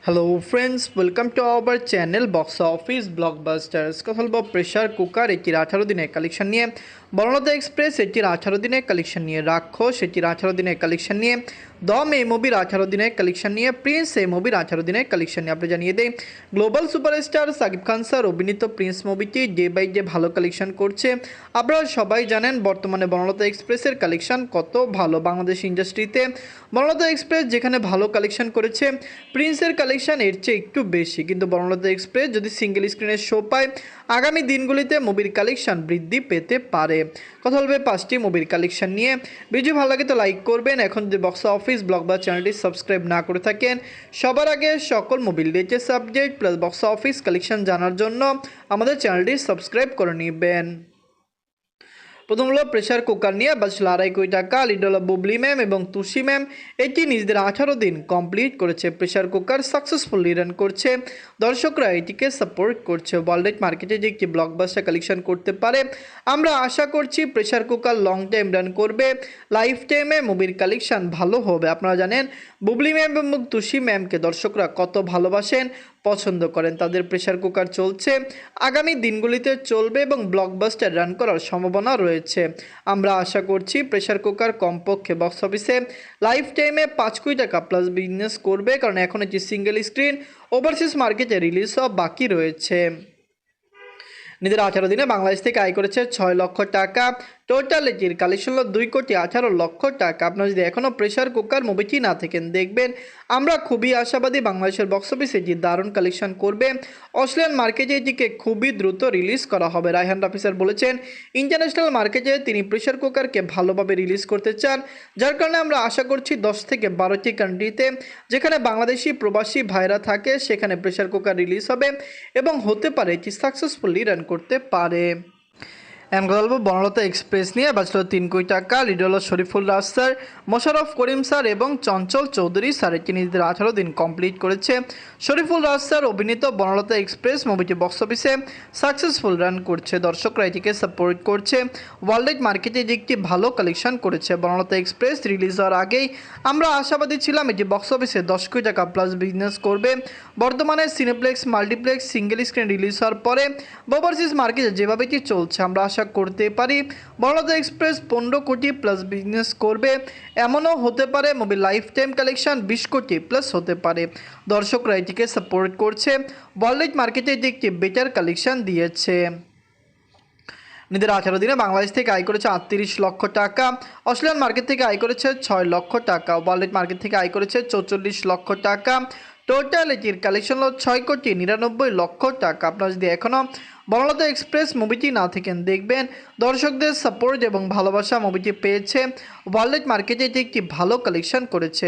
Hello friends, welcome to our channel box office blockbusters. কথা বলবো pressure cooker এটির 18 দিনের কালেকশন নিয়ে, বর্ণলতা এক্সপ্রেস এটির 18 দিনের কালেকশন নিয়ে, রাক্ষস এটির 18 দিনের কালেকশন নিয়ে, দম এই মুভির 18 দিনের কালেকশন নিয়ে, প্রিন্স এই মুভির 18 দিনের কালেকশন নিয়ে। আপনি জানিয়ে দেয় global superstar Shakib Khan sir অভিনীত প্রিন্স মুভিটি ডে বাই ডে ভালো কালেকশন করছে। আপনারা সবাই জানেন বর্তমানে বর্ণলতা এক্সপ্রেসের কালেকশন কত ভালো বাংলাদেশ ইন্ডাস্ট্রিতে। বর্ণলতা এক্সপ্রেস যেখানে ভালো কালেকশন করেছে, প্রিন্সের কালেকশন এর চেয়ে একটু বেশি, কিন্তু বর্ণলতা এক্সপ্রেস যদি সিঙ্গেল স্ক্রিনের শো পায় আগামী দিনগুলিতে মুভির কালেকশন বৃদ্ধি পেতে পারে। কথা বলবে 5টি মুভির কালেকশন নিয়ে। ভিডিও ভালো লাগে তো লাইক করবেন। এখন যদি বক্স অফিস ব্লগ বা চ্যানেলটি সাবস্ক্রাইব না করে থাকেন, সবার আগে সকল মুভির latest update plus box office collection জানার জন্য আমাদের চ্যানেলটি সাবস্ক্রাইব করে নেবেন। প্রথম হলো প্রেশার কুকার নিয়ে বাঁচল 2.5 কোটি টাকা। লিড হলো বুবলি ম্যাম এবং তুষি ম্যাম। এটি নিজেদের 18 দিন কমপ্লিট করেছে। প্রেশার কুকার সাকসেসফুলি রান করছে, দর্শকরা এটিকে সাপোর্ট করছে। ওয়ার্ল্ড মার্কেটে যে একটি ব্লকবাস্টার কালেকশন করতে পারে আমরা আশা করছি। Pressure cooker long time run করবে, লাইফ টাইমে মুভির কালেকশন ভালো হবে। আপনারা জানেন বুবলি ম্যাম এবং তুষি ম্যামকে দর্শকরা কত ভালোবাসেন, পছন্দ করেন। তাদের প্রেশার কুকার চলছে, আগামী দিনগুলিতে চলবে এবং ব্লকবাস্টার রান করার সম্ভাবনা রয়েছে। আমরা আশা করছি প্রেশার কুকার কমপক্ষে বক্স অফিসে লাইফ টাইমে 5 কোটি টাকা প্লাস বিজনেস করবে, কারণ এখন একটি সিঙ্গেল স্ক্রিন ওভারসিজ মার্কেটে রিলিজ হওয়া বাকি রয়েছে। নিজের 18 দিনে বাংলাদেশ থেকে আয় করেছে 6 লক্ষ টাকা। টোটাল এটির কালেকশন হলো 2,18,00,000 টাকা। আপনারা যদি এখনও প্রেশার কুকার মুভিটি না থাকেন দেখবেন, আমরা খুবই আশাবাদী বাংলাদেশের বক্স অফিসে এটি দারুণ কালেকশন করবে। অস্ট্রেলিয়ান মার্কেটে এটিকে খুবই দ্রুত রিলিজ করা হবে। রায়হান রাফি স্যার বলেছেন ইন্টারন্যাশনাল মার্কেটে তিনি প্রেশার কুকারকে ভালোভাবে রিলিজ করতে চান, যার কারণে আমরা আশা করছি 10 থেকে 12টি কান্ট্রিতে যেখানে বাংলাদেশি প্রবাসী ভাইরা থাকে সেখানে প্রেশার কুকার রিলিজ হবে এবং হতে পারে এটি সাকসেসফুলি রান করতে পারে। গল্প বনলতা এক্সপ্রেস নিয়ে বাঁচল 3 কোটি টাকা। লিড হল শরীফুল রাজ স্যার, মোশাররফ করিম স্যার এবং চঞ্চল চৌধুরী স্যার। এটি নিজেদের 18 দিন কমপ্লিট করেছে। শরীফুল রাজ স্যার অভিনীত বনলতা এক্সপ্রেস মুভিটি বক্স অফিসে সাকসেসফুল রান করছে, দর্শকরা এটিকে সাপোর্ট করছে। ওয়ার্ল্ড মার্কেটে এটি একটি ভালো কালেকশন করেছে। বনলতা এক্সপ্রেস রিলিজ হওয়ার আগেই আমরা আশাবাদী ছিলাম এটি বক্স অফিসে 10 কোটি টাকা প্লাস বিজনেস করবে। বর্তমানে cineplex multiplex single screen release হওয়ার পরে ওভারসিজ মার্কেটে যেভাবে এটি চলছে আমরা আশা করতে পারি বনলতা এক্সপ্রেস 15 কোটি প্লাস বিজনেস করবে। এমনও হতে পারে মুভি লাইফ টাইম কালেকশন 20 কোটি প্লাস হতে পারে। দর্শকরা এটিকে সাপোর্ট করছে। ওয়ার্ল্ড মার্কেটে এটি একটি বেটার কালেকশন দিয়েছে। নিজের 18 দিনে বাংলাদেশ থেকে আয় করেছে 38 লক্ষ টাকা। অস্ট্রেলিয়ান মার্কেট থেকে আয় করেছে 6 লক্ষ টাকা। ওয়ার্ল্ড মার্কেট থেকে আয় করেছে 44 লক্ষ টাকা। টোটাল এটির কালেকশন হলো 6,99,00,000 টাকা। আপনারা যদি এখনও বনলতা এক্সপ্রেস মুভিটি না থাকেন দেখবেন, দর্শকদের সাপোর্ট এবং ভালোবাসা মুভিটি পেয়েছে। ওয়ার্ল্ড মার্কেটে এটি একটি ভালো কালেকশন করেছে।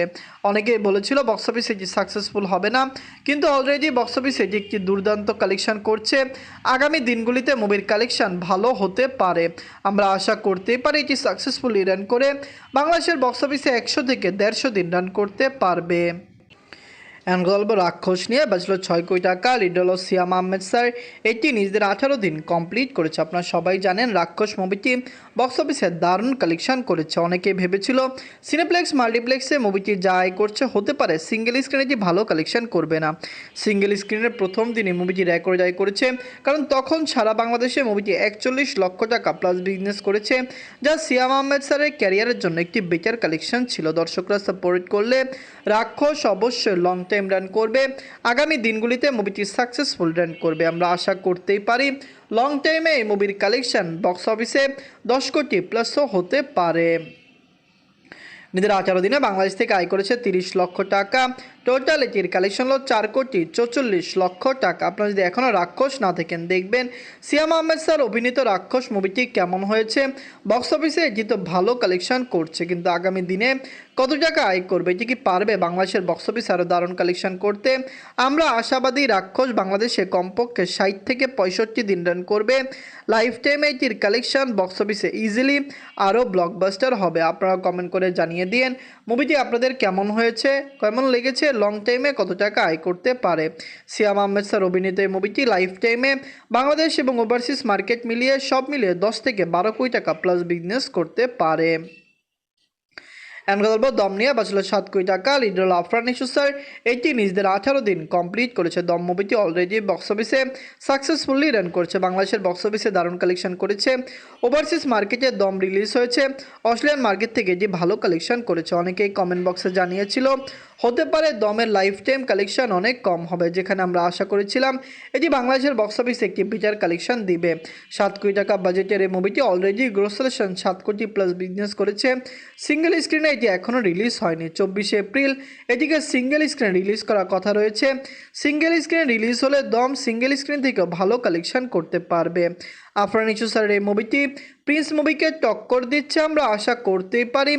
অনেকেই বলেছিল বক্স অফিস এটি সাকসেসফুল হবে না, কিন্তু অলরেডি বক্স অফিস এটি একটি দুর্দান্ত কালেকশন করছে। আগামী দিনগুলিতে মুভির কালেকশন ভালো হতে পারে। আমরা আশা করতেই পারি এটি সাকসেসফুলি রান করে বাংলাদেশের বক্স অফিসে 100 থেকে 150 দিন রান করতে পারবে। গল্প রাক্ষস নিয়ে বাঁচল 6 কোটি টাকা। লিড হল সিয়াম আহমেদ স্যার। এটি নিজেদের 18 দিন কমপ্লিট করেছে। আপনারা সবাই জানেন রাক্ষস মুভিটি বক্স অফিসে দারুণ কালেকশন করেছে। অনেকেই ভেবেছিল সিনেপ্লেক্স মাল্টিপ্লেক্সে মুভিটি যা আয় করছে হতে পারে সিঙ্গেল স্ক্রিনে এটি ভালো কালেকশন করবে না। সিঙ্গেল স্ক্রিনের প্রথম দিনে মুভিটি রেকর্ড আয় করেছে, কারণ তখন সারা বাংলাদেশে মুভিটি 41 লক্ষ টাকা প্লাস বিজনেস করেছে, যা সিয়াম আহমেদ স্যারের ক্যারিয়ারের জন্য একটি বেটার কালেকশন ছিল। দর্শকরা সাপোর্ট করলে রাক্ষস অবশ্যই লং টাইম রান করবে। আগামী দিনগুলিতে মুভিটি সাকসেসফুল রান করবে। আমরা আশা করতেই পারি লং টাইমে এই মুভির কালেকশন বক্স অফিসে 10 কোটি প্লাসও হতে পারে। নিজের 18 দিনে বাংলাদেশ থেকে আয় করেছে 30 লক্ষ টাকা। টোটাল এটির কালেকশন হলো 4,44,00,000 টাকা। আপনারা যদি এখনও রাক্ষস না থাকেন দেখবেন সিয়াম আহমেদ স্যার অভিনীত রাক্ষস মুভিটি কেমন হয়েছে। বক্স অফিসে এটি তো ভালো কালেকশন করছে, কিন্তু আগামী দিনে কত টাকা আয় করবে, এটি কি পারবে বাংলাদেশের বক্স অফিস আরও দারুণ কালেকশন করতে। আমরা আশাবাদী রাক্ষস বাংলাদেশে কমপক্ষে 60 থেকে 65 দিন রান করবে। লাইফ টাইমে এটির কালেকশন বক্স অফিসে ইজিলি আরও ব্লকবাস্টার হবে। আপনারা কমেন্ট করে জানিয়ে দিন মুভিটি আপনাদের কেমন হয়েছে, কেমন লেগেছে, লং টাইমে কত টাকা আয় করতে পারে। সিয়াম আহমেদ স্যার অভিনীত এই মুভিটি লাইফ টাইমে বাংলাদেশ এবং ওভারসিজ মার্কেট মিলিয়ে সব মিলিয়ে 10 থেকে 12 কোটি টাকা প্লাস বিজনেস করতে পারে। এমন কথা বলবো দম নিয়ে বাঁচল 7 কোটি টাকা। লিড হল আফরান নিশো স্যার। এটি নিজেদের 18 দিন কমপ্লিট করেছে। দম মুভিটি অলরেডি বক্স অফিসে সাকসেসফুলি রান করছে। বাংলাদেশের বক্স অফিসে দারুণ কালেকশন করেছে। ওভারসিজ মার্কেটে দম রিলিজ হয়েছে। অস্ট্রেলিয়ান মার্কেট থেকে এটি ভালো কালেকশন করেছে। অনেকেই কমেন্ট বক্সে জানিয়েছিল হতে পারে দমের লাইফ টাইম কালেকশন অনেক কম হবে, যেখানে আমরা আশা করেছিলাম এটি বাংলাদেশের বক্স অফিসে একটি বিটার কালেকশন দিবে। 7 কোটি টাকা বাজেটের এই মুভিটি অলরেডি গ্রোসারেশন 7 কোটি প্লাস বিজনেস করেছে। সিঙ্গেল স্ক্রিনে এটি এখনও রিলিজ হয়নি। 24 এপ্রিল এটিকে সিঙ্গেল স্ক্রিনে রিলিজ করার কথা রয়েছে। সিঙ্গেল স্ক্রিনে রিলিজ হলে দম সিঙ্গেল স্ক্রিন থেকে ভালো কালেকশন করতে পারবে। আফরান নিশো স্যারের এই মুভিটি প্রিন্স মুভিকে টক্কর দিচ্ছে আমরা আশা করতেই পারি।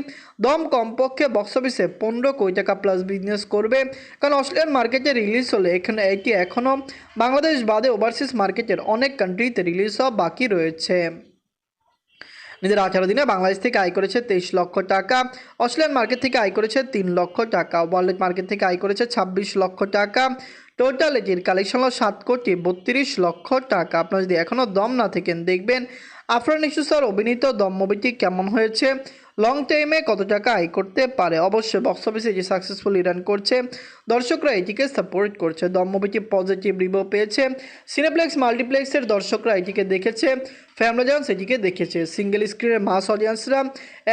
দম কমপক্ষে বক্স অফিসে 15 কোটি টাকা প্লাস বিজনেস করবে, কারণ অস্ট্রেলিয়ান মার্কেটে রিলিজ হলে এটি এখনও বাংলাদেশ বাদে ওভারসিজ মার্কেটের অনেক কান্ট্রিতে রিলিজ হওয়া বাকি রয়েছে। নিজের 18 দিনে বাংলাদেশ থেকে আয় করেছে 23 লক্ষ টাকা। অস্ট্রেলিয়ান মার্কেট থেকে আয় করেছে 3 লক্ষ টাকা। ওয়ার্ল্ড মার্কেট থেকে আয় করেছে 26 লক্ষ টাকা। টোটাল এটির কালেকশন হলো 7 কোটি 32 লক্ষ টাকা। আপনারা যদি এখনও দম না থাকেন দেখবেন আফরান নিশো স্যার অভিনীত দম মুভিটি কেমন হয়েছে, লং টাইমে কত টাকা আয় করতে পারে। অবশ্যই বক্স অফিসে যে সাকসেসফুলি রান করছে, দর্শকরা এটিকে সাপোর্ট করছে। দম মুভিটি পজিটিভ রিভিউ পেয়েছে। সিনেপ্লেক্স মাল্টিপ্লেক্সের দর্শকরা এটিকে দেখেছে। ফ্যামিলি অডিয়েন্স এটিকে দেখেছে। সিঙ্গেল স্ক্রিনের মাস অডিয়েন্সরা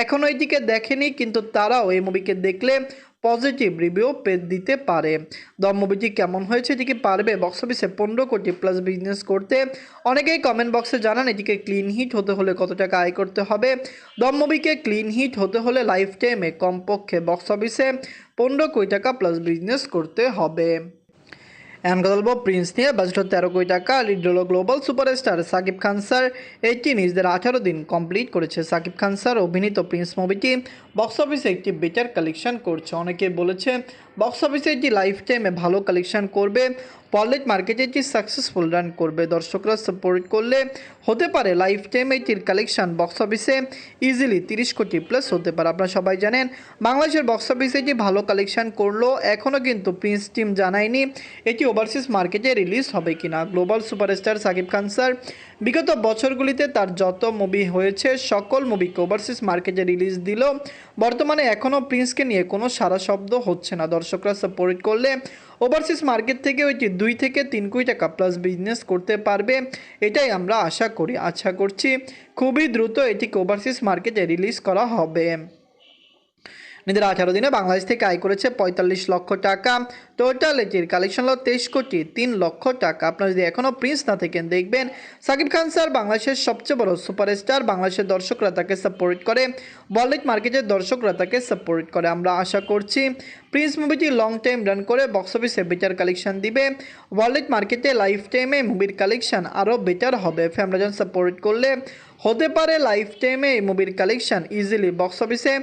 এখনও এটিকে দেখেনি, কিন্তু তারাও এই মুভিকে দেখলে পজিটিভ রিভিউ দিতে পারে। দম মুভিটি কেমন হয়েছে, এটিকে পারবে বক্স অফিসে 15 কোটি প্লাস বিজনেস করতে। অনেকেই কমেন্ট বক্সে জানান এটিকে ক্লিন হিট হতে হলে কত টাকা আয় করতে হবে। দম মুভিকে ক্লিন হিট হতে হলে লাইফ টাইমে কমপক্ষে বক্স অফিসে 15 কোটি টাকা প্লাস বিজনেস করতে হবে। এমন কথা বলবো প্রিন্স নিয়ে বাজেট 13 কোটি টাকা। লিড হল global superstar Shakib Khan sir. এটি নিজেদের 18 দিন কমপ্লিট করেছে। সাকিব খান স্যার অভিনীত প্রিন্স মুভিটি বক্স অফিসে একটি বেটার কালেকশন করছে। অনেকে বলেছে বক্স অফিসে এটি লাইফ টাইমে ভালো কালেকশন করবে, ওয়ার্ল্ড মার্কেটে এটি সাকসেসফুল রান করবে। দর্শকরা সাপোর্ট করলে হতে পারে লাইফ টাইমে এটির কালেকশন বক্স অফিসে ইজিলি 30 কোটি প্লাস হতে পারে। আপনারা সবাই জানেন বাংলাদেশের বক্স অফিসে এটি ভালো কালেকশন করলো, এখনও কিন্তু প্রিন্স টিম জানায়নি এটি ওভারসিজ মার্কেটে রিলিজ হবে কিনা। Global superstar Shakib Khan sir বিগত বছরগুলিতে তার যত মুভি হয়েছে সকল মুভিকে ওভারসিজ মার্কেটে রিলিজ দিল। বর্তমানে এখনও প্রিন্সকে নিয়ে কোনো সারা শব্দ হচ্ছে না। দর্শকরা সাপোর্ট করলে ওভারসিজ মার্কেট থেকে ওইটি 2 থেকে 3 কোটি টাকা প্লাস বিজনেস করতে পারবে, এটাই আমরা আশা করছি খুবই দ্রুত এটিকে ওভারসিজ মার্কেটে রিলিজ করা হবে। নিজের 18 দিনে বাংলাদেশ থেকে আয় করেছে 45 লক্ষ টাকা। টোটাল এটির কালেকশন হলো 23 কোটি 3 লক্ষ টাকা। আপনারা যদি এখনও প্রিন্স না থাকেন দেখবেন সাকিব খান স্যার বাংলাদেশের সবচেয়ে বড় সুপারস্টার। বাংলাদেশের দর্শকরা তাকে সাপোর্ট করে, ওয়ার্ল্ড মার্কেটের দর্শকরা তাকে সাপোর্ট করে। আমরা আশা করছি প্রিন্স মুভিটি লং টাইম রান করে বক্স অফিসে বেটার কালেকশন দিবে। ওয়ার্ল্ড মার্কেটে লাইফ টাইমে মুভির কালেকশন আরও বেটার হবে। ফ্যামিলি সাপোর্ট করলে হতে পারে লাইফ টাইমে এই মুভির কালেকশন ইজিলি বক্স অফিসে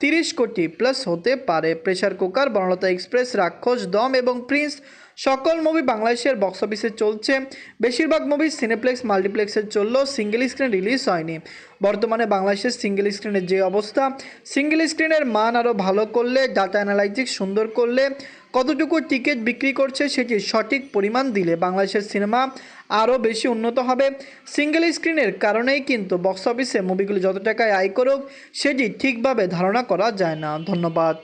30 কোটি প্লাস হতে পারে। প্রেসার কুকার, বনলতা এক্সপ্রেস, রাক্ষস, দম এবং প্রিন্স সকল মুভি বাংলাদেশের বক্স অফিসে চলছে। বেশিরভাগ মুভি সিনেপ্লেক্স মাল্টিপ্লেক্সে চললেও সিঙ্গেল স্ক্রিন রিলিজ হয়নি। বর্তমানে বাংলাদেশের সিঙ্গেল স্ক্রিনের যে অবস্থা, সিঙ্গেল স্ক্রিনের মান আরও ভালো করলে, ডাটা অ্যানালাইটিক্স সুন্দর করলে, কতটুকু টিকিট বিক্রি করছে সেটি সঠিক পরিমাণ দিলে বাংলাদেশের সিনেমা আরও বেশি উন্নত হবে। সিঙ্গেল স্ক্রিনের কারণেই কিন্তু বক্স অফিসে মুভিগুলো যত টাকায় আয় করুক সেটি ঠিকভাবে ধারণা করা যায় না। ধন্যবাদ।